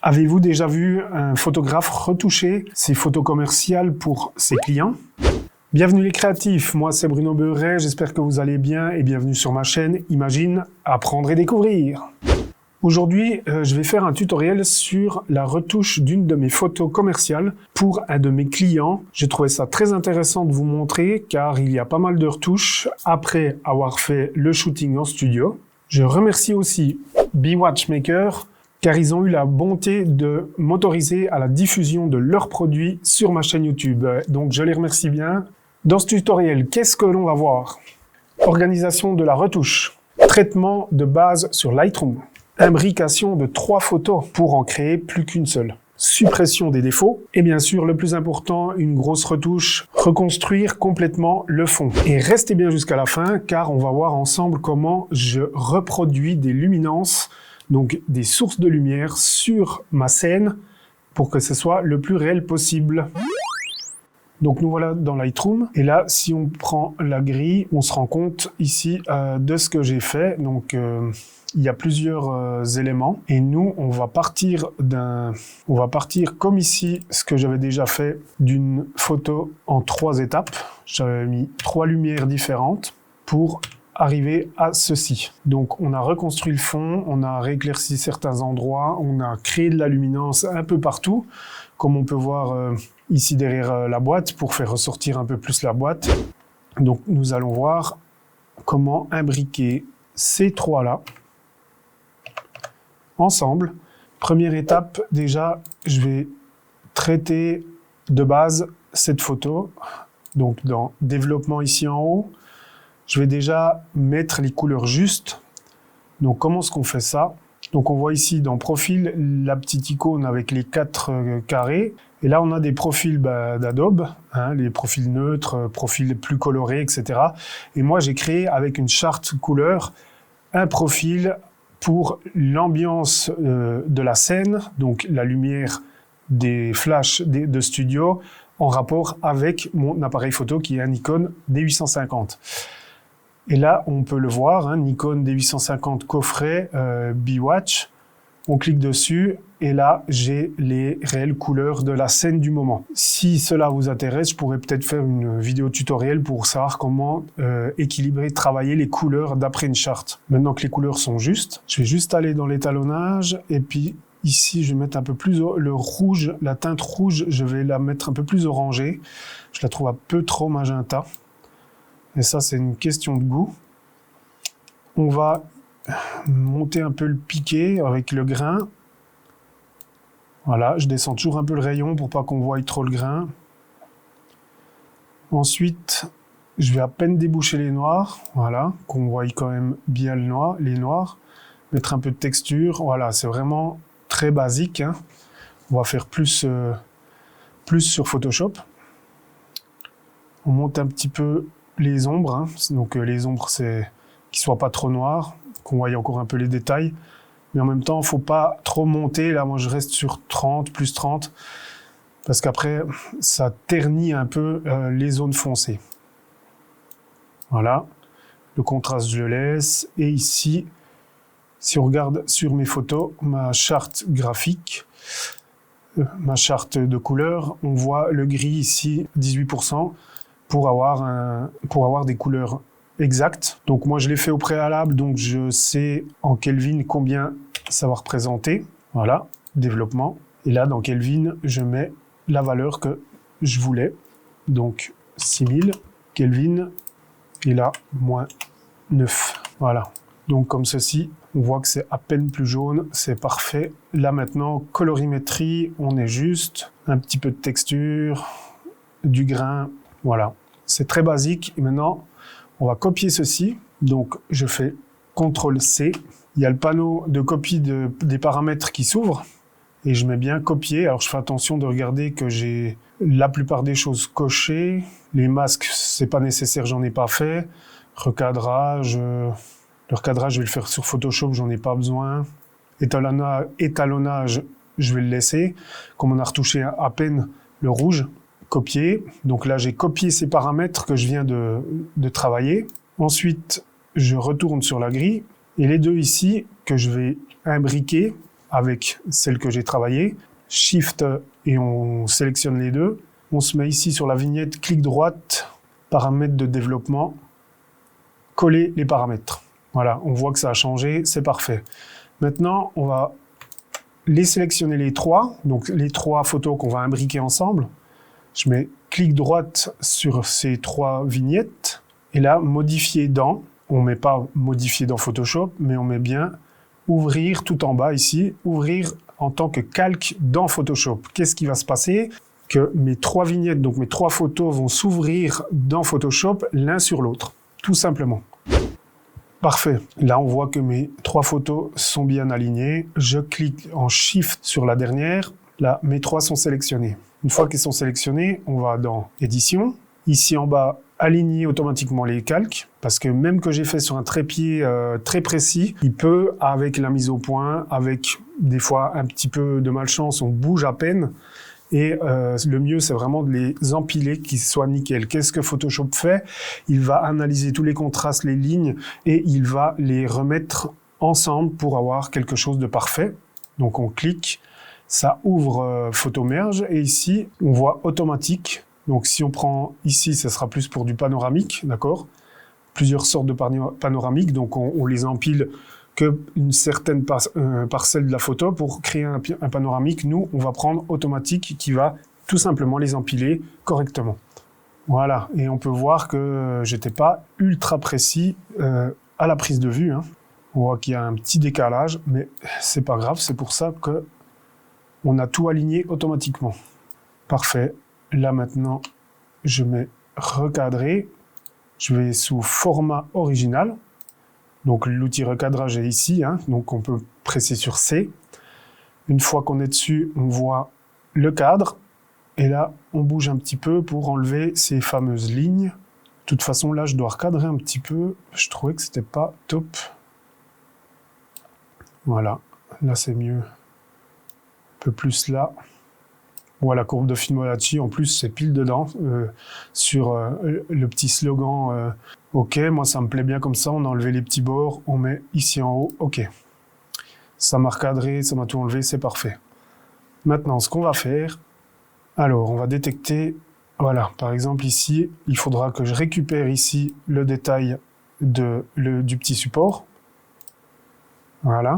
Avez-vous déjà vu un photographe retoucher ses photos commerciales pour ses clients? Bienvenue les créatifs, moi c'est Bruno Beuret, j'espère que vous allez bien et bienvenue sur ma chaîne Imagine, apprendre et découvrir. Aujourd'hui, je vais faire un tutoriel sur la retouche d'une de mes photos commerciales pour un de mes clients. J'ai trouvé ça très intéressant de vous montrer car il y a pas mal de retouches après avoir fait le shooting en studio. Je remercie aussi BeWatchmaker car ils ont eu la bonté de m'autoriser à la diffusion de leurs produits sur ma chaîne YouTube. Donc je les remercie bien. Dans ce tutoriel, qu'est-ce que l'on va voir? Organisation de la retouche, traitement de base sur Lightroom, imbrication de 3 photos pour en créer plus qu'une seule, suppression des défauts et bien sûr le plus important, une grosse retouche, reconstruire complètement le fond. Et restez bien jusqu'à la fin car on va voir ensemble comment je reproduis des luminances, donc des sources de lumière sur ma scène pour que ce soit le plus réel possible. Donc nous voilà dans Lightroom et là si on prend la grille, on se rend compte ici de ce que j'ai fait. Donc il y a plusieurs éléments et nous on va partir comme ici ce que j'avais déjà fait d'une photo en 3 étapes. J'avais mis 3 lumières différentes pour arriver à ceci. Donc on a reconstruit le fond, on a rééclairci certains endroits, on a créé de la luminance un peu partout, comme on peut voir ici derrière la boîte pour faire ressortir un peu plus la boîte. Donc nous allons voir comment imbriquer ces 3 là ensemble. Première étape, déjà je vais traiter de base cette photo. Donc dans développement ici en haut, je vais déjà mettre les couleurs justes. Donc comment est-ce qu'on fait ça? Donc on voit ici dans profil la petite icône avec les 4 carrés. Et là on a des profils d'Adobe, hein, les profils neutres, profils plus colorés, etc. Et moi j'ai créé avec une charte couleur un profil pour l'ambiance de la scène, donc la lumière des flashs de studio en rapport avec mon appareil photo qui est un Nikon D850. Et là, on peut le voir, hein, Nikon D850 coffret BeWatch. On clique dessus et là, j'ai les réelles couleurs de la scène du moment. Si cela vous intéresse, je pourrais peut-être faire une vidéo tutoriel pour savoir comment équilibrer, travailler les couleurs d'après une charte. Maintenant que les couleurs sont justes, je vais juste aller dans l'étalonnage et puis ici, je vais mettre un peu plus le rouge, la teinte rouge, je vais la mettre un peu plus orangée. Je la trouve un peu trop magenta. Et ça, c'est une question de goût. On va monter un peu le piqué avec le grain. Voilà, je descends toujours un peu le rayon pour pas qu'on voie trop le grain. Ensuite, je vais à peine déboucher les noirs. Voilà, qu'on voie quand même bien les noirs. Mettre un peu de texture. Voilà, c'est vraiment très basique, hein. On va faire plus sur Photoshop. On monte un petit peu les ombres, hein. Donc les ombres, c'est qu'ils soient pas trop noirs, qu'on voie encore un peu les détails, mais en même temps, faut pas trop monter. Là, moi, je reste sur 30, plus 30, parce qu'après, ça ternit un peu les zones foncées. Voilà, le contraste, je le laisse. Et ici, si on regarde sur mes photos, ma charte graphique, ma charte de couleurs, on voit le gris ici, 18%. Pour avoir des couleurs exactes. Donc moi je l'ai fait au préalable, donc je sais en Kelvin combien ça va représenter. Voilà, développement. Et là dans Kelvin, je mets la valeur que je voulais. Donc 6000 Kelvin, et là, moins 9. Voilà. Donc comme ceci, on voit que c'est à peine plus jaune, c'est parfait. Là maintenant, colorimétrie, on est juste. Un petit peu de texture, du grain. Voilà, c'est très basique. Et maintenant, on va copier ceci. Donc, je fais CTRL-C. Il y a le panneau de copie des paramètres qui s'ouvre. Et je mets bien copier. Alors, je fais attention de regarder que j'ai la plupart des choses cochées. Les masques, c'est pas nécessaire, j'en ai pas fait. Recadrage. Le recadrage, je vais le faire sur Photoshop, j'en ai pas besoin. Étalonnage, je vais le laisser. Comme on a retouché à peine le rouge. Copier. Donc là, j'ai copié ces paramètres que je viens de travailler. Ensuite, je retourne sur la grille. Et les deux ici, que je vais imbriquer, avec celle que j'ai travaillée. Shift et on sélectionne les deux. On se met ici sur la vignette, clic droite, paramètres de développement, coller les paramètres. Voilà, on voit que ça a changé, c'est parfait. Maintenant, on va les sélectionner les trois, donc les trois photos qu'on va imbriquer ensemble. Je mets clic droite sur ces trois vignettes et là, modifier dans. On ne met pas modifier dans Photoshop, mais on met bien ouvrir tout en bas ici, ouvrir en tant que calque dans Photoshop. Qu'est-ce qui va se passer? Que mes trois vignettes, donc mes trois photos vont s'ouvrir dans Photoshop l'un sur l'autre, tout simplement. Parfait. Là, on voit que mes trois photos sont bien alignées. Je clique en Shift sur la dernière. Là, mes trois sont sélectionnés. Une fois qu'elles sont sélectionnées, on va dans Édition. Ici en bas, aligner automatiquement les calques, parce que même que j'ai fait sur un trépied très précis, il peut, avec la mise au point, avec des fois un petit peu de malchance, on bouge à peine. Et le mieux, c'est vraiment de les empiler, qu'ils soient nickel. Qu'est-ce que Photoshop fait? Il va analyser tous les contrastes, les lignes, et il va les remettre ensemble pour avoir quelque chose de parfait. Donc on clique, ça ouvre Photomerge, et ici, on voit automatique. Donc si on prend ici, ce sera plus pour du panoramique, d'accord? Plusieurs sortes de panoramiques, donc on les empile qu'une certaine parcelle de la photo pour créer un panoramique. Nous, on va prendre automatique qui va tout simplement les empiler correctement. Voilà, et on peut voir que j'étais pas ultra précis à la prise de vue. Hein. On voit qu'il y a un petit décalage, mais c'est pas grave, c'est pour ça que on a tout aligné automatiquement. Parfait. Là maintenant, je mets recadrer. Je vais sous format original. Donc l'outil recadrage est ici, hein, donc on peut presser sur C. Une fois qu'on est dessus, on voit le cadre. Et là, on bouge un petit peu pour enlever ces fameuses lignes. De toute façon, là, je dois recadrer un petit peu. Je trouvais que c'était pas top. Voilà, là c'est mieux. Un peu plus là. Voilà, la courbe de Fibonacci, en plus, c'est pile dedans, sur le petit slogan OK, moi ça me plaît bien comme ça, on a enlevé les petits bords, on met ici en haut, OK. Ça m'a recadré, ça m'a tout enlevé, c'est parfait. Maintenant, ce qu'on va faire, alors on va détecter, voilà, par exemple ici, il faudra que je récupère ici le détail du petit support. Voilà.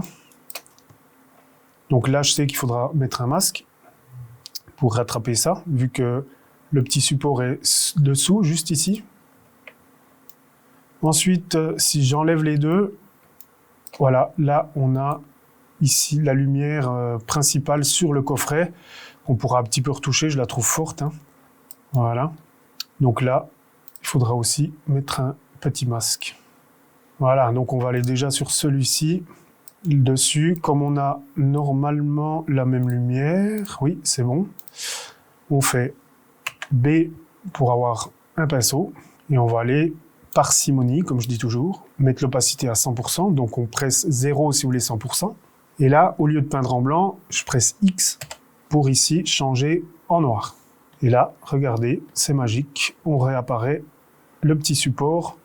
Donc là, je sais qu'il faudra mettre un masque pour rattraper ça, vu que le petit support est dessous, juste ici. Ensuite, si j'enlève les deux, voilà, là, on a ici la lumière principale sur le coffret. On pourra un petit peu retoucher, je la trouve forte. Hein. Voilà. Donc là, il faudra aussi mettre un petit masque. Voilà, donc on va aller déjà sur celui-ci. Dessus, comme on a normalement la même lumière, oui, c'est bon. On fait B pour avoir un pinceau et on va aller parcimonie, comme je dis toujours, mettre l'opacité à 100%, donc on presse 0 si vous voulez 100%. Et là, au lieu de peindre en blanc, je presse X pour ici changer en noir. Et là, regardez, c'est magique, on réapparaît le petit support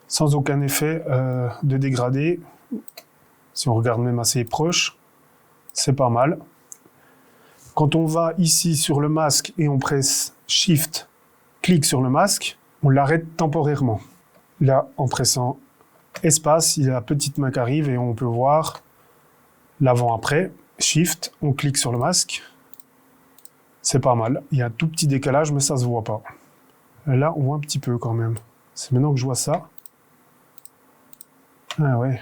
sans aucun effet de dégradé. Si on regarde même assez proche, c'est pas mal. Quand on va ici sur le masque et on presse Shift, clic sur le masque, on l'arrête temporairement. Là, en pressant Espace, il y a la petite main qui arrive et on peut voir l'avant-après. Shift, on clique sur le masque. C'est pas mal. Il y a un tout petit décalage, mais ça se voit pas. Là, on voit un petit peu quand même. C'est maintenant que je vois ça. Ah ouais.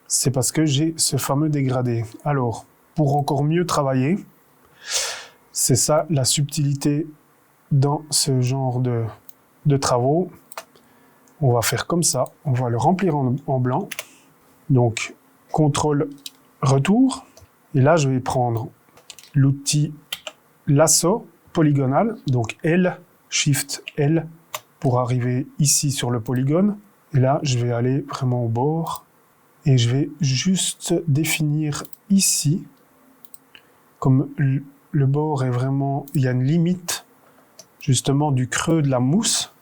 C'est parce que j'ai ce fameux dégradé. Alors, pour encore mieux travailler, c'est ça la subtilité dans ce genre de travaux. On va faire comme ça, on va le remplir en blanc. Donc, CTRL retour. Et là, je vais prendre l'outil lasso polygonal, donc L, Shift L, pour arriver ici sur le polygone. Et là, je vais aller vraiment au bord. Et je vais juste définir ici, comme le bord est vraiment, il y a une limite justement du creux de la mousse.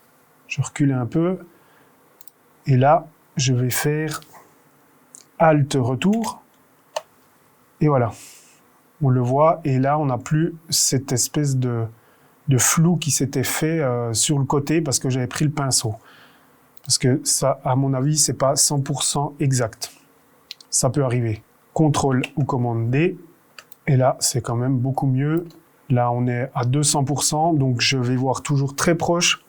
Je recule un peu. Et là, je vais faire Alt retour. Et voilà. On le voit. Et là, on n'a plus cette espèce de flou qui s'était fait sur le côté parce que j'avais pris le pinceau. Parce que ça, à mon avis, c'est pas 100% exact. Ça peut arriver. CTRL ou commande D. Et là, c'est quand même beaucoup mieux. Là, on est à 200%, donc je vais voir toujours très proche.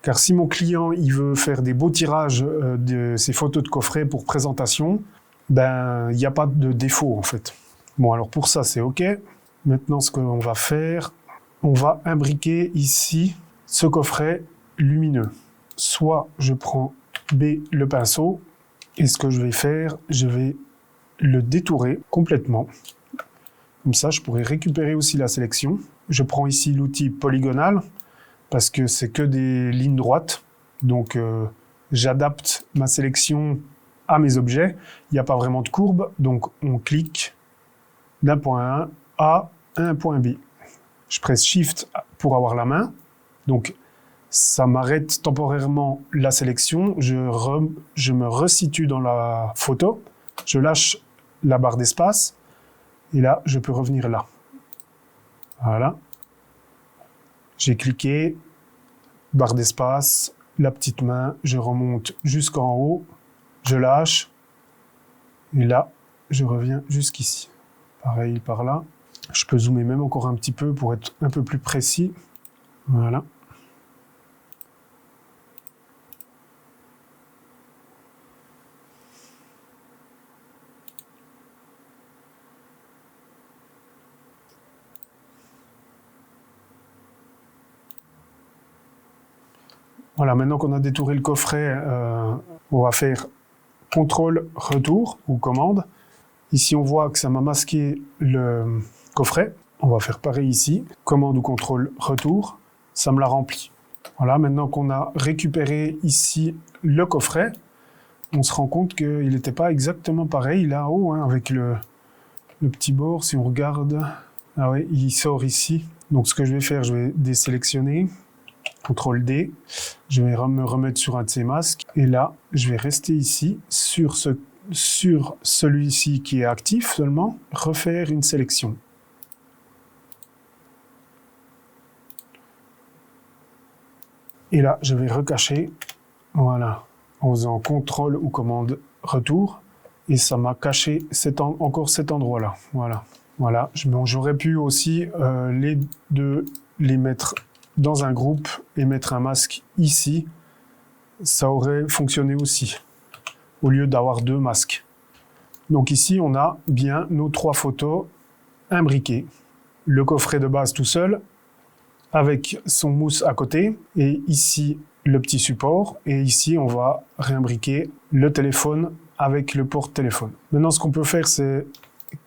Car si mon client il veut faire des beaux tirages de ses photos de coffret pour présentation, ben il n'y a pas de défaut en fait. Bon, alors pour ça, c'est OK. Maintenant, ce qu'on va faire, on va imbriquer ici ce coffret lumineux. Soit je prends B, le pinceau, et ce que je vais faire, je vais le détourer complètement. Comme ça, je pourrais récupérer aussi la sélection. Je prends ici l'outil polygonal, parce que c'est que des lignes droites. Donc, j'adapte ma sélection à mes objets. Il n'y a pas vraiment de courbe, donc on clique d'un point A à un point B. Je presse Shift pour avoir la main. Donc, ça m'arrête temporairement la sélection. Je me resitue dans la photo. Je lâche la barre d'espace. Et là, je peux revenir là. Voilà. J'ai cliqué, barre d'espace, la petite main, je remonte jusqu'en haut, je lâche. Et là, je reviens jusqu'ici. Pareil par là. Je peux zoomer même encore un petit peu pour être un peu plus précis. Voilà. Voilà, maintenant qu'on a détouré le coffret, on va faire CTRL retour ou commande. Ici, on voit que ça m'a masqué le coffret. On va faire pareil ici, commande ou CTRL retour, ça me l'a rempli. Voilà, maintenant qu'on a récupéré ici le coffret, on se rend compte qu'il n'était pas exactement pareil là-haut, hein, avec le petit bord. Si on regarde, ah ouais, il sort ici. Donc ce que je vais faire, je vais désélectionner. CTRL D, je vais me remettre sur un de ces masques et là je vais rester ici sur celui-ci qui est actif seulement, refaire une sélection. Et là je vais recacher, voilà, en faisant CTRL ou commande retour et ça m'a caché encore cet endroit-là. Voilà. J'aurais pu aussi les mettre dans un groupe et mettre un masque ici, ça aurait fonctionné aussi, au lieu d'avoir deux masques. Donc ici, on a bien nos trois photos imbriquées. Le coffret de base tout seul, avec son mousse à côté, et ici, le petit support, et ici, on va réimbriquer le téléphone avec le porte-téléphone. Maintenant, ce qu'on peut faire, c'est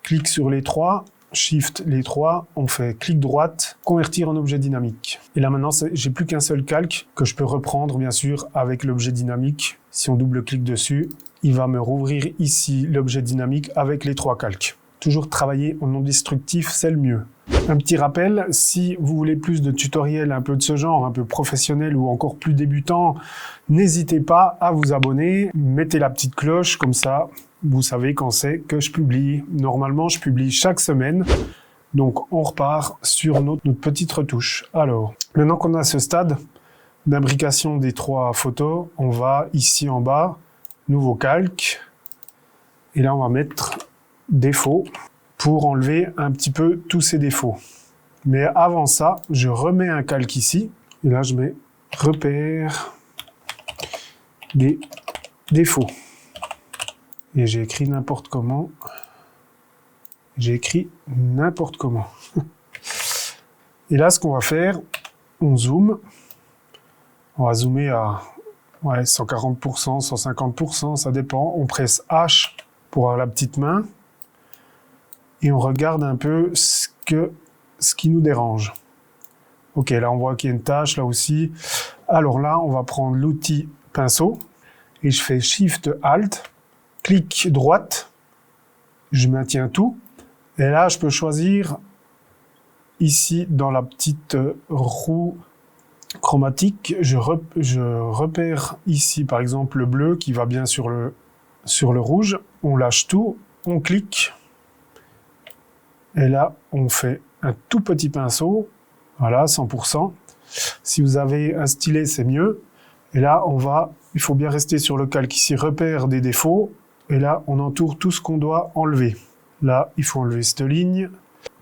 clic sur les trois, Shift les trois, on fait clic droite, convertir en objet dynamique. Et là maintenant, j'ai plus qu'un seul calque que je peux reprendre bien sûr avec l'objet dynamique. Si on double-clique dessus, il va me rouvrir ici l'objet dynamique avec les trois calques. Toujours travailler en non destructif, c'est le mieux. Un petit rappel, si vous voulez plus de tutoriels un peu de ce genre, un peu professionnel ou encore plus débutant, n'hésitez pas à vous abonner, mettez la petite cloche, comme ça vous savez quand c'est que je publie. Normalement, je publie chaque semaine, donc on repart sur notre petite retouche. Alors, maintenant qu'on a ce stade d'imbrication des trois photos, on va ici en bas, nouveau calque, et là on va mettre défaut pour enlever un petit peu tous ces défauts. Mais avant ça, je remets un calque ici, et là je mets repère des défauts. Et j'ai écrit n'importe comment. Et là, ce qu'on va faire, on zoome. On va zoomer à 140%, 150%, ça dépend. On presse H pour avoir la petite main. Et on regarde un peu ce qui nous dérange. Ok, là, on voit qu'il y a une tâche, là aussi. Alors là, on va prendre l'outil pinceau. Et je fais Shift Alt. Clic droite, je maintiens tout, et là je peux choisir ici dans la petite roue chromatique, je repère ici par exemple le bleu qui va bien sur le rouge. On lâche tout, on clique. Et là, on fait un tout petit pinceau. Voilà, 100%. Si vous avez un stylet, c'est mieux. Et là, il faut bien rester sur le calque ici, repère des défauts. Et là, on entoure tout ce qu'on doit enlever. Là, il faut enlever cette ligne.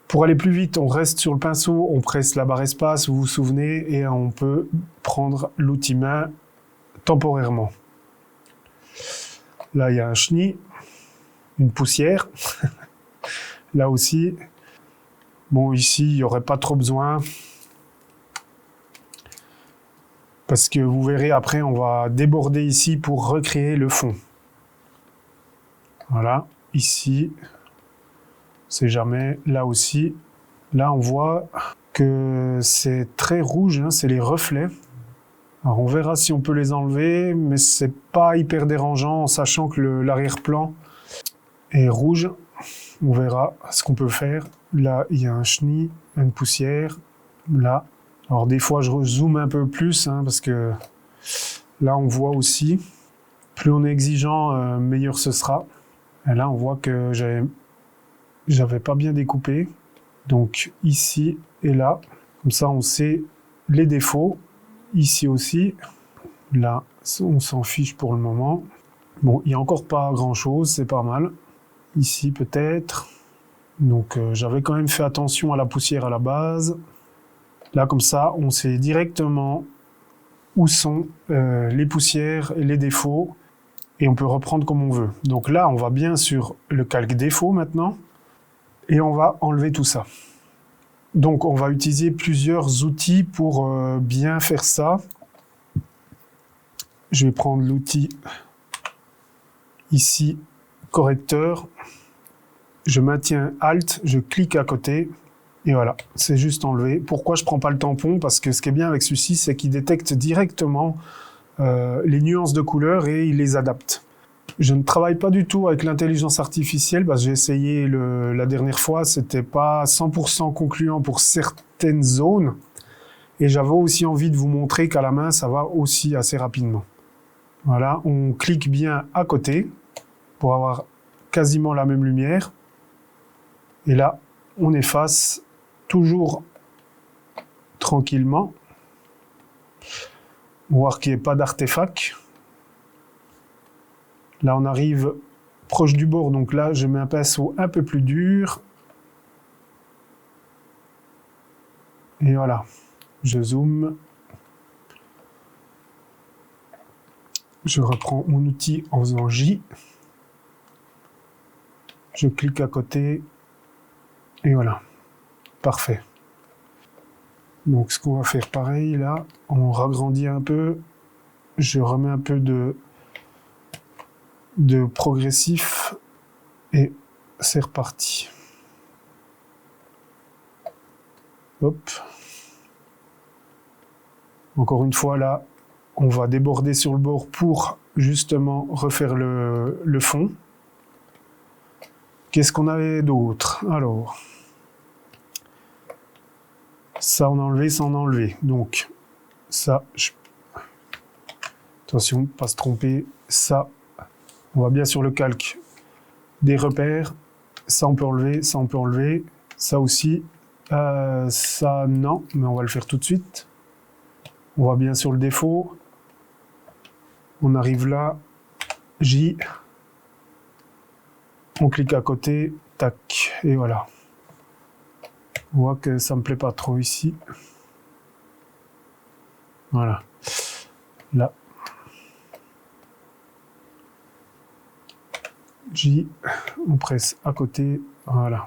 Pour aller plus vite, on reste sur le pinceau, on presse la barre espace, vous vous souvenez, et on peut prendre l'outil main temporairement. Là, il y a un chenille, une poussière. Là aussi. Bon, ici, il n'y aurait pas trop besoin. Parce que vous verrez, après, on va déborder ici pour recréer le fond. Voilà, ici. C'est jamais. Là aussi. Là, on voit que c'est très rouge, hein, c'est les reflets. Alors, on verra si on peut les enlever, mais c'est pas hyper dérangeant en sachant que l'arrière-plan est rouge. On verra ce qu'on peut faire. Là, il y a un chenille, une poussière. Là. Alors, des fois, je zoome un peu plus, hein, parce que là, on voit aussi. Plus on est exigeant, meilleur ce sera. Et là, on voit que j'avais pas bien découpé. Donc, ici et là. Comme ça, on sait les défauts. Ici aussi. Là, on s'en fiche pour le moment. Bon, il n'y a encore pas grand-chose, c'est pas mal. Ici, peut-être. Donc, j'avais quand même fait attention à la poussière à la base. Là, comme ça, on sait directement où sont les poussières et les défauts. Et on peut reprendre comme on veut. Donc là, on va bien sur le calque défaut maintenant. Et on va enlever tout ça. Donc, on va utiliser plusieurs outils pour bien faire ça. Je vais prendre l'outil ici, correcteur. Je maintiens Alt, je clique à côté. Et voilà, c'est juste enlevé. Pourquoi je ne prends pas le tampon? Parce que ce qui est bien avec celui-ci, c'est qu'il détecte directement les nuances de couleurs et il les adapte. Je ne travaille pas du tout avec l'intelligence artificielle parce que j'ai essayé la dernière fois, c'était pas 100% concluant pour certaines zones. Et j'avais aussi envie de vous montrer qu'à la main, ça va aussi assez rapidement. Voilà, on clique bien à côté pour avoir quasiment la même lumière. Et là, on efface toujours tranquillement. Voir qu'il n'y ait pas d'artefact. Là, on arrive proche du bord, donc là, je mets un pinceau un peu plus dur. Et voilà, je zoome. Je reprends mon outil en faisant J. Je clique à côté. Et voilà, parfait. Donc, ce qu'on va faire pareil, là, on ragrandit un peu. Je remets un peu de progressif et c'est reparti. Hop. Encore une fois, là, on va déborder sur le bord pour justement refaire le fond. Qu'est-ce qu'on avait d'autre? Alors, ça on a enlevé, ça on a enlevé. Donc, ça, attention, pas se tromper. Ça, on va bien sur le calque des repères. Ça, on peut enlever, ça, on peut enlever. Ça aussi. Ça, non, mais on va le faire tout de suite. On va bien sur le défaut. On arrive là. J. On clique à côté. Tac. Et voilà. On voit que ça me plaît pas trop ici. Voilà. Là. J. On presse à côté. Voilà.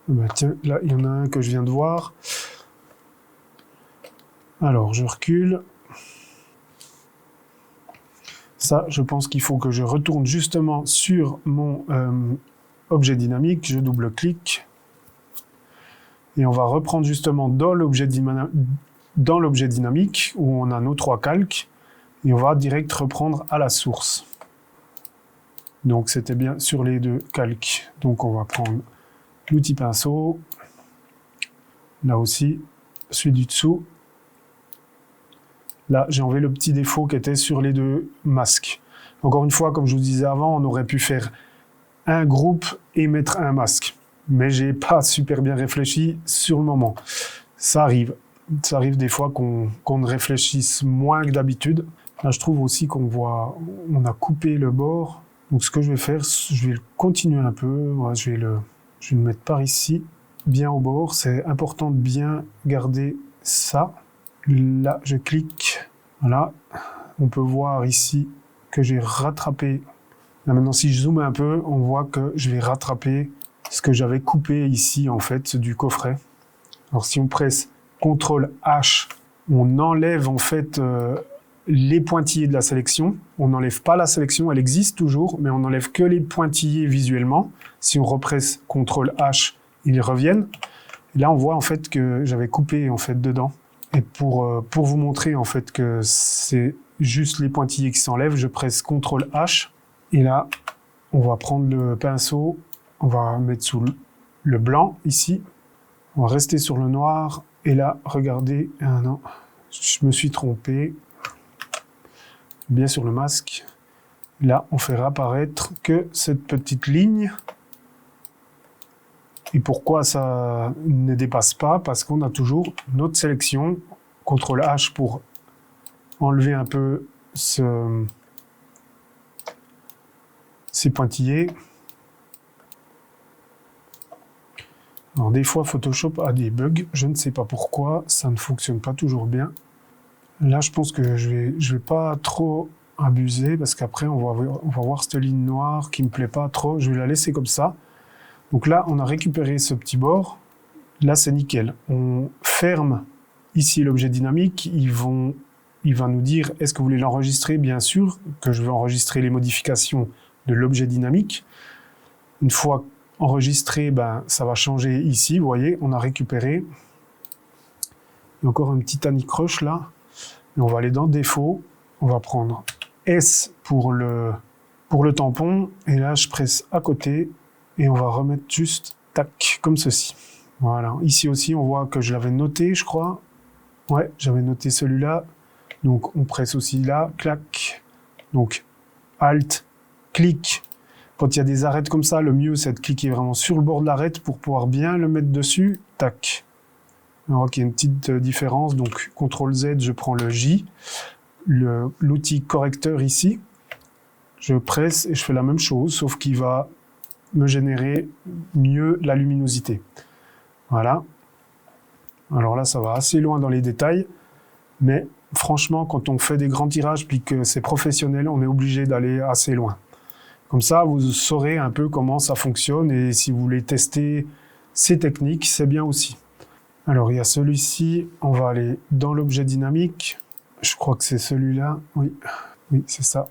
Ben tiens, là, il y en a un que je viens de voir. Alors, je recule. Ça, je pense qu'il faut que je retourne justement sur mon objet dynamique. Je double-clique. Et on va reprendre justement dans l'objet dynamique où on a nos trois calques. Et on va direct reprendre à la source. Donc, c'était bien sur les deux calques. Donc, on va prendre l'outil pinceau. Là aussi, celui du dessous. Là, j'ai enlevé le petit défaut qui était sur les deux masques. Encore une fois, comme je vous disais avant, on aurait pu faire un groupe et mettre un masque. Mais j'ai pas super bien réfléchi sur le moment. Ça arrive. Ça arrive des fois qu'on ne réfléchisse moins que d'habitude. Là, je trouve aussi on a coupé le bord. Donc, ce que je vais faire, je vais le continuer un peu. Ouais, je vais le mettre par ici, bien au bord. C'est important de bien garder ça. Là, je clique. Voilà. On peut voir ici que j'ai rattrapé. Là, maintenant, si je zoome un peu, on voit que je vais rattraper ce que j'avais coupé ici, en fait, du coffret. Alors, si on presse CTRL H, on enlève, en fait, les pointillés de la sélection. On n'enlève pas la sélection, elle existe toujours, mais on n'enlève que les pointillés visuellement. Si on represse CTRL H, ils reviennent. Et là, on voit, en fait, que j'avais coupé, en fait, dedans. Et pour vous montrer, en fait, que c'est juste les pointillés qui s'enlèvent, je presse CTRL H. Et là, on va prendre le pinceau, on va mettre sous le blanc, ici. On va rester sur le noir. Et là, regardez, ah non, je me suis trompé. Bien sur le masque. Là, on fait réapparaître que cette petite ligne. Et pourquoi ça ne dépasse pas? Parce qu'on a toujours notre sélection. CTRL H pour enlever un peu ces pointillés. Alors des fois Photoshop a des bugs, je ne sais pas pourquoi, ça ne fonctionne pas toujours bien. Là je pense que je vais pas trop abuser parce qu'après on va voir cette ligne noire qui me plaît pas trop, je vais la laisser comme ça. Donc là on a récupéré ce petit bord, là c'est nickel. On ferme ici l'objet dynamique, il va nous dire est-ce que vous voulez l'enregistrer? Bien sûr que je vais enregistrer les modifications de l'objet dynamique. Une fois enregistré, ben, ça va changer ici, vous voyez, on a récupéré. Il y a encore un petit anicroche là. Et on va aller dans défaut, on va prendre S pour le tampon, et là je presse à côté, et on va remettre juste, tac, comme ceci. Voilà, ici aussi on voit que je l'avais noté, je crois. Ouais, j'avais noté celui-là. Donc on presse aussi là, clac. Donc Alt, clic. Quand il y a des arêtes comme ça, le mieux c'est de cliquer vraiment sur le bord de l'arête pour pouvoir bien le mettre dessus. Tac. Alors qu'il y a une petite différence. Donc CTRL Z, je prends le J, l'outil correcteur ici. Je presse et je fais la même chose, sauf qu'il va me générer mieux la luminosité. Voilà. Alors là, ça va assez loin dans les détails, mais franchement, quand on fait des grands tirages puis que c'est professionnel, on est obligé d'aller assez loin. Comme ça, vous saurez un peu comment ça fonctionne et si vous voulez tester ces techniques, c'est bien aussi. Alors, il y a celui-ci, on va aller dans l'objet dynamique. Je crois que c'est celui-là, oui, c'est ça.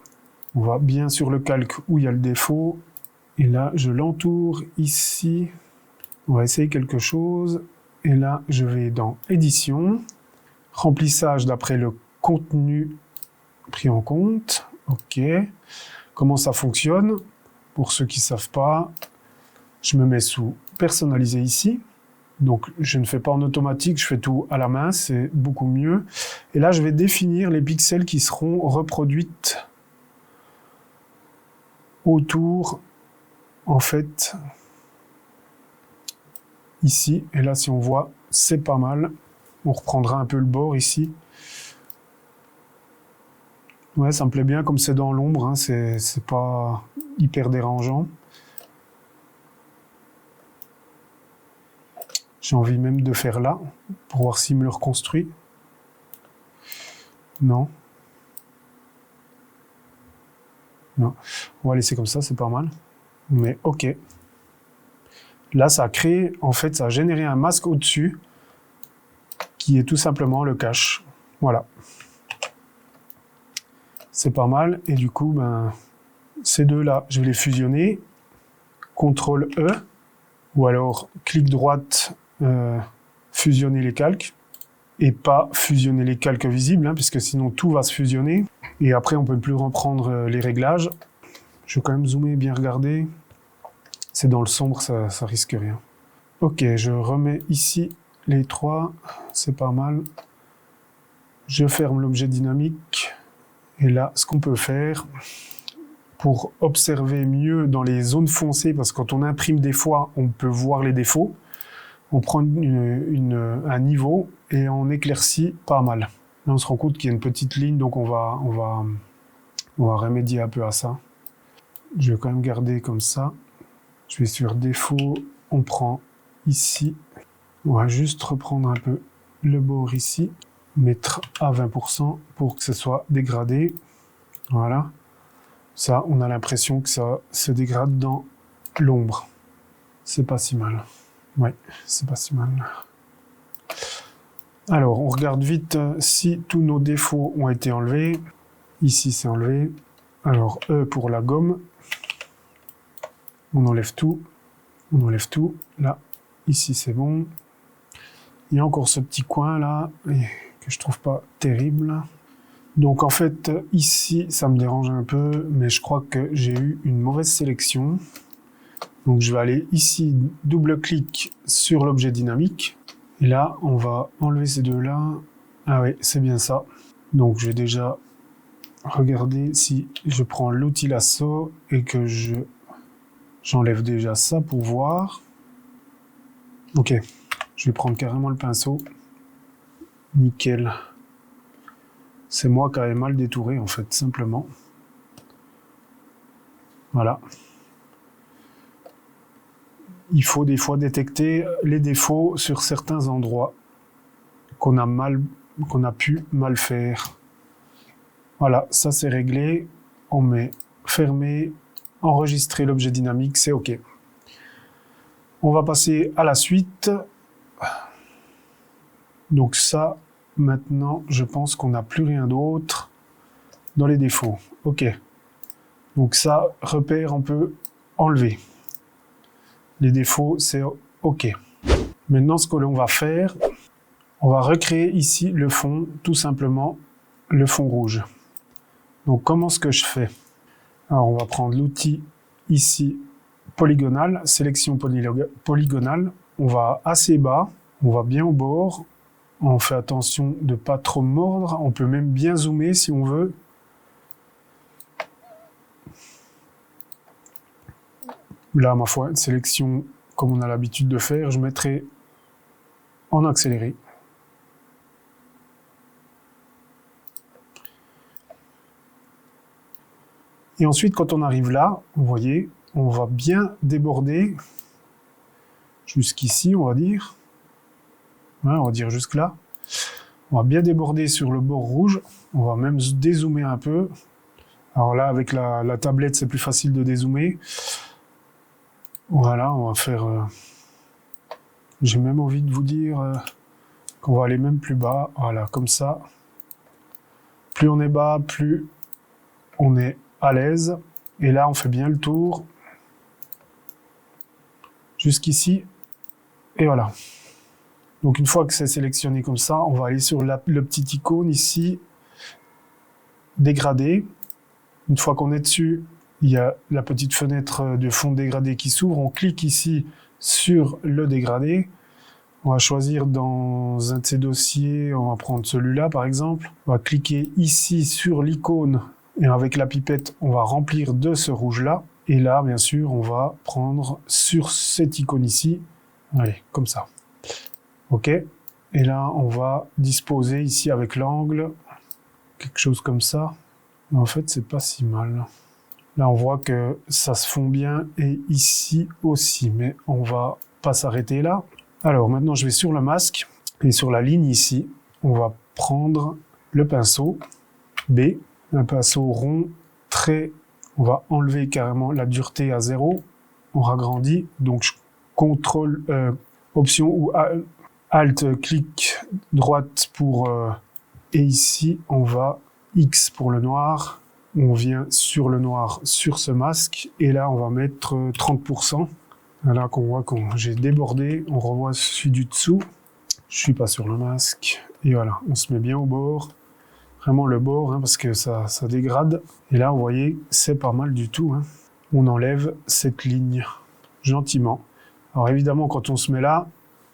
On va bien sur le calque où il y a le défaut. Et là, je l'entoure ici. On va essayer quelque chose. Et là, je vais dans Édition, remplissage d'après le contenu pris en compte. OK. Comment ça fonctionne? Pour ceux qui ne savent pas, je me mets sous Personnaliser ici. Donc, je ne fais pas en automatique, je fais tout à la main, c'est beaucoup mieux. Et là, je vais définir les pixels qui seront reproduites autour, en fait, ici. Et là, si on voit, c'est pas mal. On reprendra un peu le bord ici. Ouais, ça me plaît bien comme c'est dans l'ombre, hein, c'est pas hyper dérangeant. J'ai envie même de faire là, pour voir s'il me le reconstruit. Non. Non. On va laisser comme ça, c'est pas mal. Mais OK. Là, ça a créé, en fait, ça a généré un masque au-dessus, qui est tout simplement le cache. Voilà. C'est pas mal. Et du coup, ben, ces deux-là, je vais les fusionner. CTRL E, ou alors clic droite, fusionner les calques. Et pas fusionner les calques visibles, hein, puisque sinon tout va se fusionner. Et après, on peut plus reprendre les réglages. Je vais quand même zoomer, bien regarder. C'est dans le sombre, ça risque rien. Ok, je remets ici les 3, c'est pas mal. Je ferme l'objet dynamique. Et là, ce qu'on peut faire pour observer mieux dans les zones foncées, parce que quand on imprime des fois, on peut voir les défauts. On prend un niveau et on éclaircit pas mal. Là, on se rend compte qu'il y a une petite ligne, donc on va remédier un peu à ça. Je vais quand même garder comme ça. Je vais sur défaut, on prend ici. On va juste reprendre un peu le bord ici, mettre à 20% pour que ce soit dégradé. Voilà. Ça, on a l'impression que ça se dégrade dans l'ombre. C'est pas si mal. Ouais, c'est pas si mal. Alors, on regarde vite si tous nos défauts ont été enlevés. Ici, c'est enlevé. Alors, E pour la gomme. On enlève tout. On enlève tout. Là, ici, c'est bon. Il y a encore ce petit coin là que je trouve pas terrible. Donc en fait, ici, ça me dérange un peu, mais je crois que j'ai eu une mauvaise sélection. Donc je vais aller ici, double-clic sur l'objet dynamique. Et là, on va enlever ces deux-là. Ah oui, c'est bien ça. Donc je vais déjà regarder si je prends l'outil lasso et que j'enlève déjà ça pour voir. Ok, je vais prendre carrément le pinceau. Nickel. C'est moi qui avais mal détouré, en fait, simplement. Voilà. Il faut des fois détecter les défauts sur certains endroits qu'on a pu mal faire. Voilà, ça c'est réglé. On met fermer, enregistrer l'objet dynamique, c'est OK. On va passer à la suite. Donc ça, maintenant, je pense qu'on n'a plus rien d'autre dans les défauts. OK. Donc ça, repère, on peut enlever. Les défauts, c'est OK. Maintenant, ce que l'on va faire, on va recréer ici le fond, tout simplement le fond rouge. Donc comment est-ce que je fais? Alors, on va prendre l'outil ici, polygonal, sélection polygonale. On va assez bas, on va bien au bord. On fait attention de ne pas trop mordre. On peut même bien zoomer si on veut. Là, ma foi, sélection comme on a l'habitude de faire, je mettrai en accéléré. Et ensuite, quand on arrive là, vous voyez, on va bien déborder jusqu'ici, on va dire. Ouais, on va dire jusque là. On va bien déborder sur le bord rouge. On va même dézoomer un peu. Alors là, avec la tablette, c'est plus facile de dézoomer. Voilà, on va faire... J'ai même envie de vous dire qu'on va aller même plus bas. Voilà, comme ça. Plus on est bas, plus on est à l'aise. Et là, on fait bien le tour. Jusqu'ici. Et voilà. Donc une fois que c'est sélectionné comme ça, on va aller sur le petit icône ici, dégradé. Une fois qu'on est dessus, il y a la petite fenêtre de fond dégradé qui s'ouvre. On clique ici sur le dégradé. On va choisir dans un de ces dossiers, on va prendre celui-là par exemple. On va cliquer ici sur l'icône et avec la pipette, on va remplir de ce rouge-là. Et là, bien sûr, on va prendre sur cette icône ici. Allez, comme ça. OK. Et là, on va disposer ici avec l'angle, quelque chose comme ça. Mais en fait, c'est pas si mal. Là, on voit que ça se fond bien et ici aussi. Mais on va pas s'arrêter là. Alors, maintenant, je vais sur le masque et sur la ligne ici, on va prendre le pinceau B, un pinceau rond, très... On va enlever carrément la dureté à 0. On ragrandit. Donc, je contrôle option ou Alt, clic droite pour... et ici, on va X pour le noir. On vient sur le noir, sur ce masque. Et là, on va mettre 30%. Là qu'on voit que j'ai débordé. On revoit celui du dessous. Je suis pas sur le masque. Et voilà, on se met bien au bord. Vraiment le bord, hein, parce que ça dégrade. Et là, vous voyez, c'est pas mal du tout. Hein. On enlève cette ligne gentiment. Alors évidemment, quand on se met là,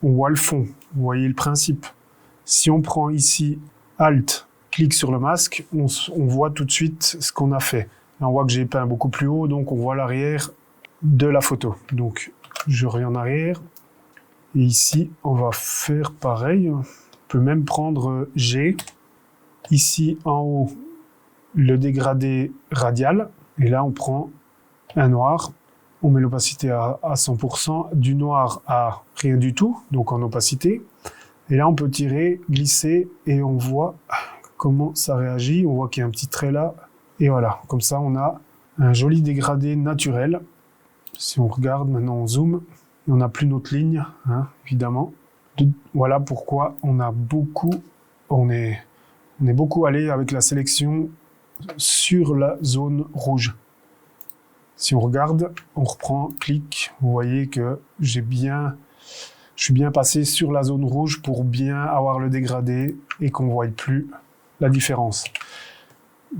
on voit le fond. Vous voyez le principe. Si on prend ici Alt, clique sur le masque, on voit tout de suite ce qu'on a fait. Là, on voit que j'ai peint beaucoup plus haut, donc on voit l'arrière de la photo. Donc, je reviens en arrière. Et ici, on va faire pareil. On peut même prendre G. Ici, en haut, le dégradé radial. Et là, on prend un noir. On met l'opacité à 100%. Du noir à rien du tout, donc en opacité. Et là, on peut tirer, glisser, et on voit comment ça réagit. On voit qu'il y a un petit trait là. Et voilà, comme ça, on a un joli dégradé naturel. Si on regarde, maintenant on zoome, et on n'a plus notre ligne, hein, évidemment. Voilà pourquoi on est beaucoup allé avec la sélection sur la zone rouge. Si on regarde, on reprend, clic, vous voyez que je suis bien passé sur la zone rouge pour bien avoir le dégradé et qu'on ne voie plus la différence.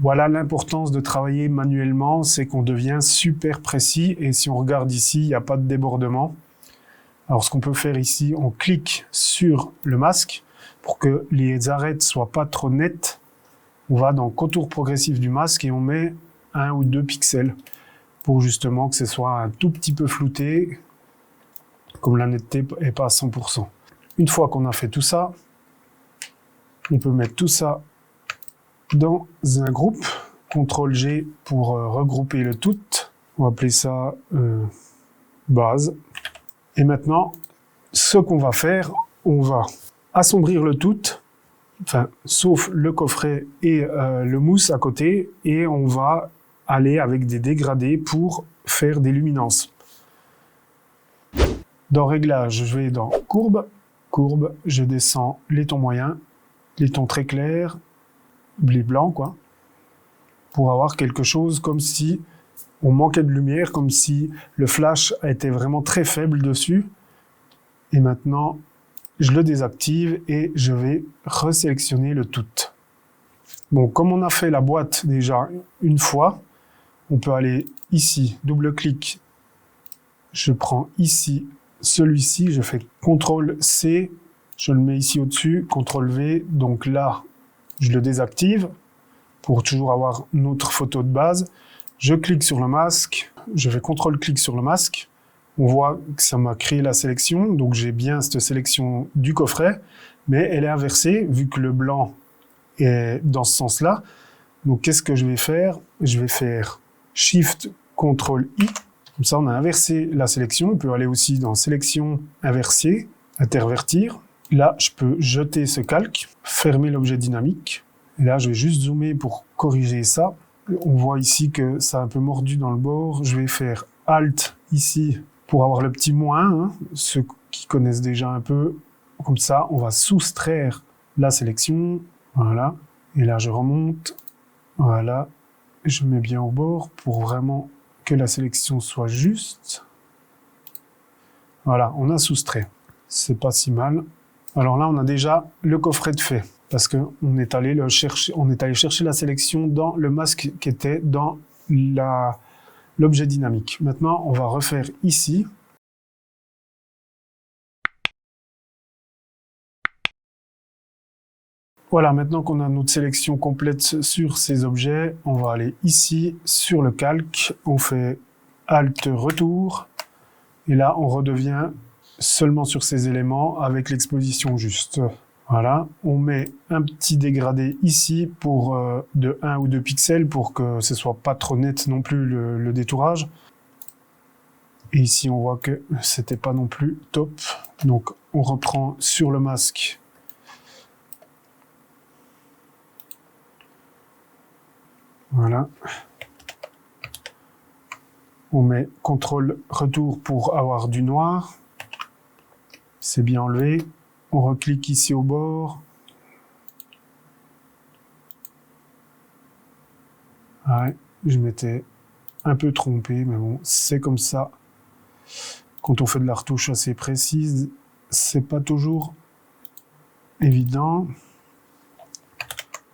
Voilà l'importance de travailler manuellement, c'est qu'on devient super précis et si on regarde ici, il n'y a pas de débordement. Alors ce qu'on peut faire ici, on clique sur le masque pour que les arêtes soient pas trop nettes. On va dans contour progressif du masque et on met 1 ou 2 pixels pour justement que ce soit un tout petit peu flouté, comme la netteté n'est pas à 100%. Une fois qu'on a fait tout ça, on peut mettre tout ça dans un groupe, CTRL-G pour regrouper le tout. On va appeler ça base. Et maintenant, ce qu'on va faire, on va assombrir le tout, enfin, sauf le coffret et le mousse à côté, et on va aller avec des dégradés pour faire des luminances. Dans Réglages, je vais dans Courbe, je descends les tons moyens, les tons très clairs, blé blanc, quoi, pour avoir quelque chose comme si on manquait de lumière, comme si le flash était vraiment très faible dessus. Et maintenant, je le désactive et je vais resélectionner le tout. Bon, comme on a fait la boîte déjà une fois, on peut aller ici, double-clic, je prends ici celui-ci, je fais CTRL-C, je le mets ici au-dessus, CTRL-V, donc là, je le désactive pour toujours avoir notre photo de base. Je clique sur le masque, je fais CTRL-clic sur le masque. On voit que ça m'a créé la sélection, donc j'ai bien cette sélection du coffret, mais elle est inversée vu que le blanc est dans ce sens-là. Donc qu'est-ce que je vais faire? Je vais faire Shift CTRL-I, comme ça on a inversé la sélection. On peut aller aussi dans Sélection inversée, intervertir. Là, je peux jeter ce calque, fermer l'objet dynamique. Et là, je vais juste zoomer pour corriger ça. On voit ici que ça a un peu mordu dans le bord. Je vais faire Alt ici pour avoir le petit moins, hein, ceux qui connaissent déjà un peu. Comme ça, on va soustraire la sélection. Voilà. Et là, je remonte. Voilà. Je mets bien au bord pour vraiment que la sélection soit juste. Voilà, on a soustrait. C'est pas si mal. Alors là, on a déjà le coffret de fait, parce qu'on est allé chercher la sélection dans le masque qui était dans l'objet dynamique. Maintenant, on va refaire ici. Voilà, maintenant qu'on a notre sélection complète sur ces objets, on va aller ici sur le calque. On fait Alt Retour. Et là, on redevient seulement sur ces éléments avec l'exposition juste. Voilà, on met un petit dégradé ici pour de 1 ou 2 pixels pour que ce soit pas trop net non plus le détourage. Et ici, on voit que c'était pas non plus top. Donc, on reprend sur le masque. Voilà. On met CTRL retour pour avoir du noir. C'est bien enlevé. On reclique ici au bord. Ouais, je m'étais un peu trompé, mais bon, c'est comme ça. Quand on fait de la retouche assez précise, c'est pas toujours évident.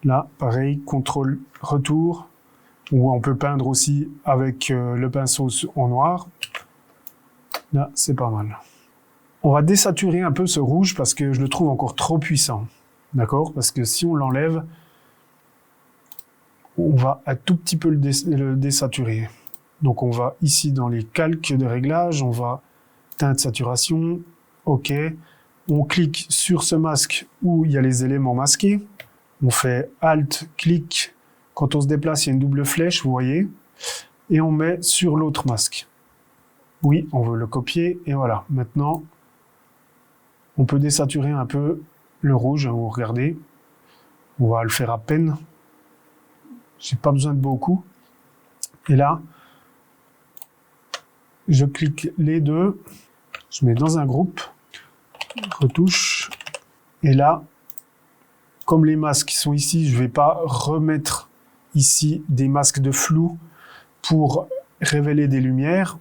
Là, pareil, CTRL retour. Ou on peut peindre aussi avec le pinceau en noir. Là, c'est pas mal. On va désaturer un peu ce rouge parce que je le trouve encore trop puissant. D'accord? Parce que si on l'enlève, on va un tout petit peu le désaturer. Donc on va ici dans les calques de réglage, on va teinte saturation, OK. On clique sur ce masque où il y a les éléments masqués. On fait Alt, clic. Quand on se déplace, il y a une double flèche, vous voyez. Et on met sur l'autre masque. Oui, on veut le copier. Et voilà. Maintenant, on peut désaturer un peu le rouge. Vous regardez. On va le faire à peine. J'ai pas besoin de beaucoup. Et là, je clique les deux. Je mets dans un groupe. Retouche. Et là, comme les masques sont ici, je ne vais pas remettre ici des masques de flou pour révéler des lumières.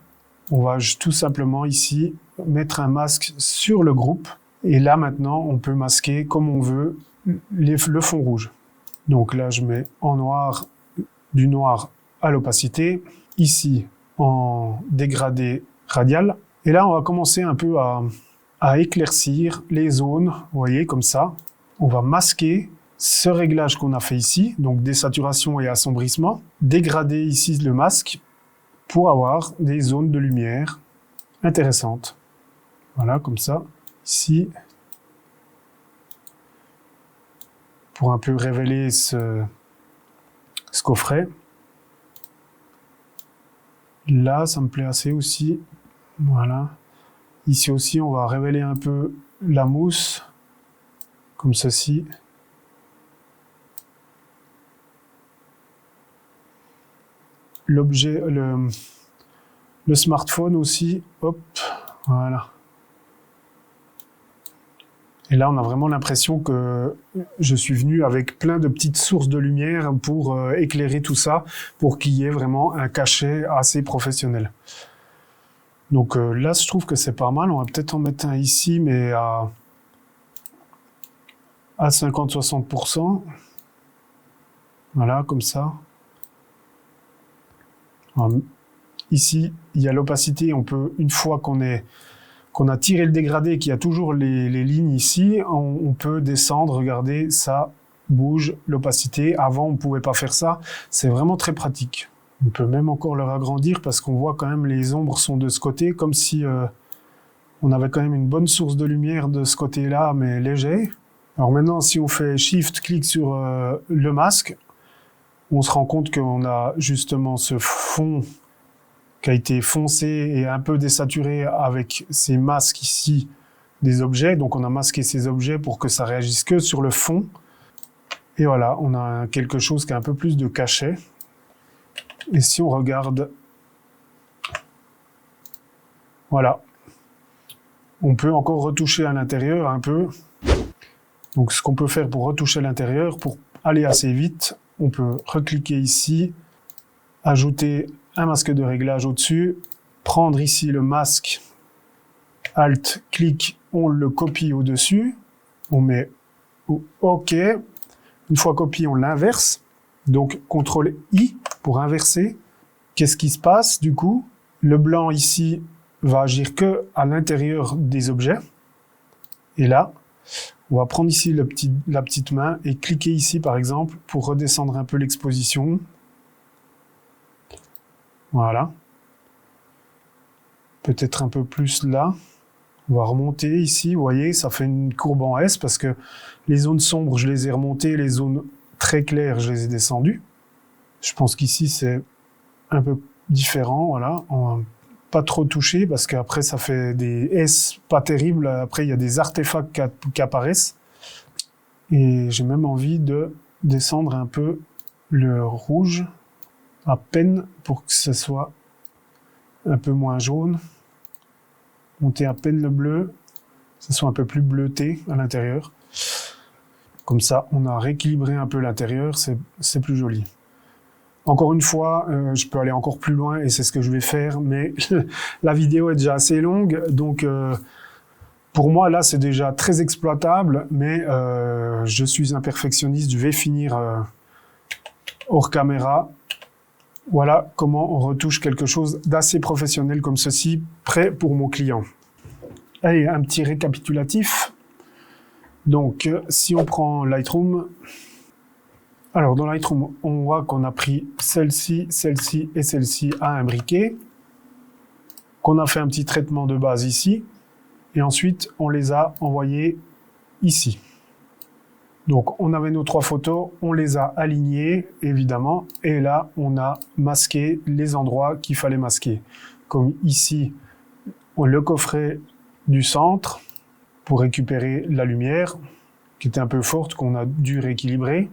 On va tout simplement ici mettre un masque sur le groupe. Et là, maintenant, on peut masquer comme on veut le fond rouge. Donc là, je mets en noir, du noir à l'opacité. Ici, en dégradé radial. Et là, on va commencer un peu à éclaircir les zones, vous voyez, comme ça. On va masquer ce réglage qu'on a fait ici, donc désaturation et assombrissement. Dégrader ici le masque pour avoir des zones de lumière intéressantes. Voilà, comme ça. Ici, pour un peu révéler ce coffret. Là, ça me plaît assez aussi. Voilà. Ici aussi, on va révéler un peu la mousse, comme ceci. L'objet, le smartphone aussi, hop, voilà. Et là, on a vraiment l'impression que je suis venu avec plein de petites sources de lumière pour éclairer tout ça, pour qu'il y ait vraiment un cachet assez professionnel. Donc là, je trouve que c'est pas mal. On va peut-être en mettre un ici, mais à 50-60%. Voilà, comme ça. Alors, ici, il y a l'opacité. On peut, une fois qu'on a tiré le dégradé, qu'il y a toujours les lignes ici, on peut descendre. Regardez, ça bouge l'opacité. Avant, on ne pouvait pas faire ça. C'est vraiment très pratique. On peut même encore le agrandir parce qu'on voit quand même les ombres sont de ce côté, comme si on avait quand même une bonne source de lumière de ce côté-là, mais léger. Alors maintenant, si on fait Shift, clic sur le masque, on se rend compte qu'on a justement ce fond qui a été foncé et un peu désaturé avec ces masques ici des objets. Donc on a masqué ces objets pour que ça réagisse que sur le fond. Et voilà, on a quelque chose qui a un peu plus de cachet. Et si on regarde, voilà, on peut encore retoucher à l'intérieur un peu. Donc ce qu'on peut faire pour retoucher à l'intérieur, pour aller assez vite, on peut recliquer ici, ajouter un masque de réglage au-dessus, prendre ici le masque, Alt, clic, on le copie au-dessus, on met OK. Une fois copié, on l'inverse. Donc CTRL I pour inverser. Qu'est-ce qui se passe du coup? Le blanc ici va agir que à l'intérieur des objets. Et là, on va prendre ici la petite main et cliquer ici par exemple pour redescendre un peu l'exposition. Voilà. Peut-être un peu plus là. On va remonter ici, vous voyez, ça fait une courbe en S parce que les zones sombres, je les ai remontées, les zones très claires, je les ai descendues. Je pense qu'ici, c'est un peu différent, voilà. On va pas trop toucher parce qu'après, ça fait des S pas terribles. Après, il y a des artefacts qui apparaissent. Et j'ai même envie de descendre un peu le rouge à peine pour que ce soit un peu moins jaune. Monter à peine le bleu, que ce soit un peu plus bleuté à l'intérieur. Comme ça, on a rééquilibré un peu l'intérieur, c'est plus joli. Encore une fois, je peux aller encore plus loin et c'est ce que je vais faire, mais la vidéo est déjà assez longue, donc pour moi, là, c'est déjà très exploitable, mais je suis un perfectionniste, je vais finir hors caméra. Voilà comment on retouche quelque chose d'assez professionnel comme ceci, prêt pour mon client. Allez, un petit récapitulatif. Donc, si on prend Lightroom, alors dans Lightroom, on voit qu'on a pris celle-ci, celle-ci et celle-ci à imbriquer, qu'on a fait un petit traitement de base ici, et ensuite on les a envoyées ici. Donc on avait nos 3 photos, on les a alignées évidemment, et là on a masqué les endroits qu'il fallait masquer. Comme ici, le coffret du centre pour récupérer la lumière qui était un peu forte, qu'on a dû rééquilibrer.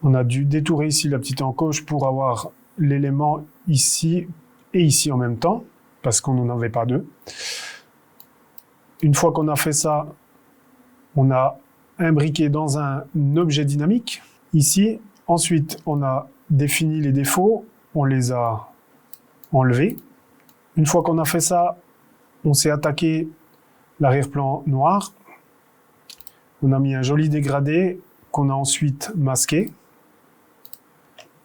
On a dû détourer ici la petite encoche pour avoir l'élément ici et ici en même temps, parce qu'on n'en avait pas deux. Une fois qu'on a fait ça, on a imbriqué dans un objet dynamique, ici. Ensuite, on a défini les défauts, on les a enlevés. Une fois qu'on a fait ça, on s'est attaqué l'arrière-plan noir. On a mis un joli dégradé qu'on a ensuite masqué,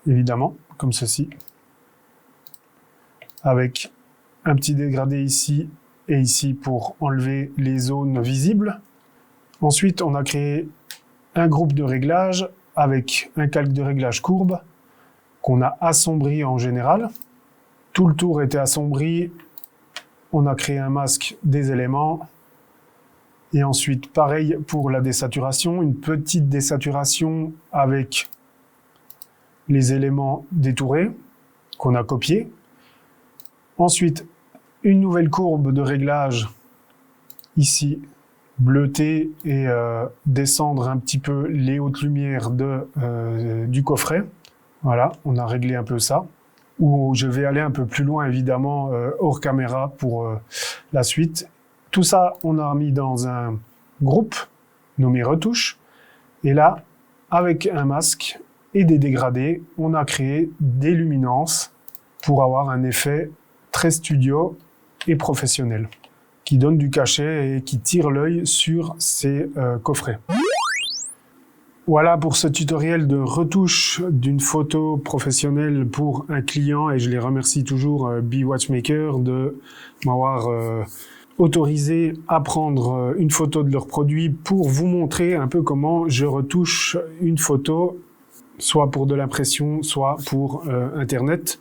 évidemment, comme ceci, avec un petit dégradé ici et ici pour enlever les zones visibles. Ensuite, on a créé un groupe de réglage avec un calque de réglage courbe qu'on a assombri en général. Tout le tour était assombri. On a créé un masque des éléments. Et ensuite, pareil pour la désaturation, une petite désaturation avec les éléments détourés qu'on a copiés. Ensuite, une nouvelle courbe de réglage ici, bleuter et descendre un petit peu les hautes lumières du coffret. Voilà, on a réglé un peu ça. Où je vais aller un peu plus loin, évidemment, hors caméra pour la suite. Tout ça, on a mis dans un groupe nommé retouche. Et là, avec un masque et des dégradés, on a créé des luminances pour avoir un effet très studio et professionnel, qui donne du cachet et qui tire l'œil sur ces coffrets. Voilà pour ce tutoriel de retouche d'une photo professionnelle pour un client, et je les remercie toujours, BeWatchmaker, de m'avoir autorisé à prendre une photo de leur produit pour vous montrer un peu comment je retouche une photo, soit pour de l'impression, soit pour Internet.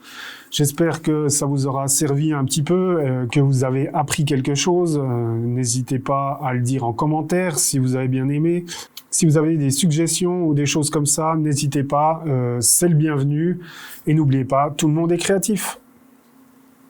J'espère que ça vous aura servi un petit peu, que vous avez appris quelque chose. N'hésitez pas à le dire en commentaire si vous avez bien aimé. Si vous avez des suggestions ou des choses comme ça, n'hésitez pas, c'est le bienvenu. Et n'oubliez pas, tout le monde est créatif.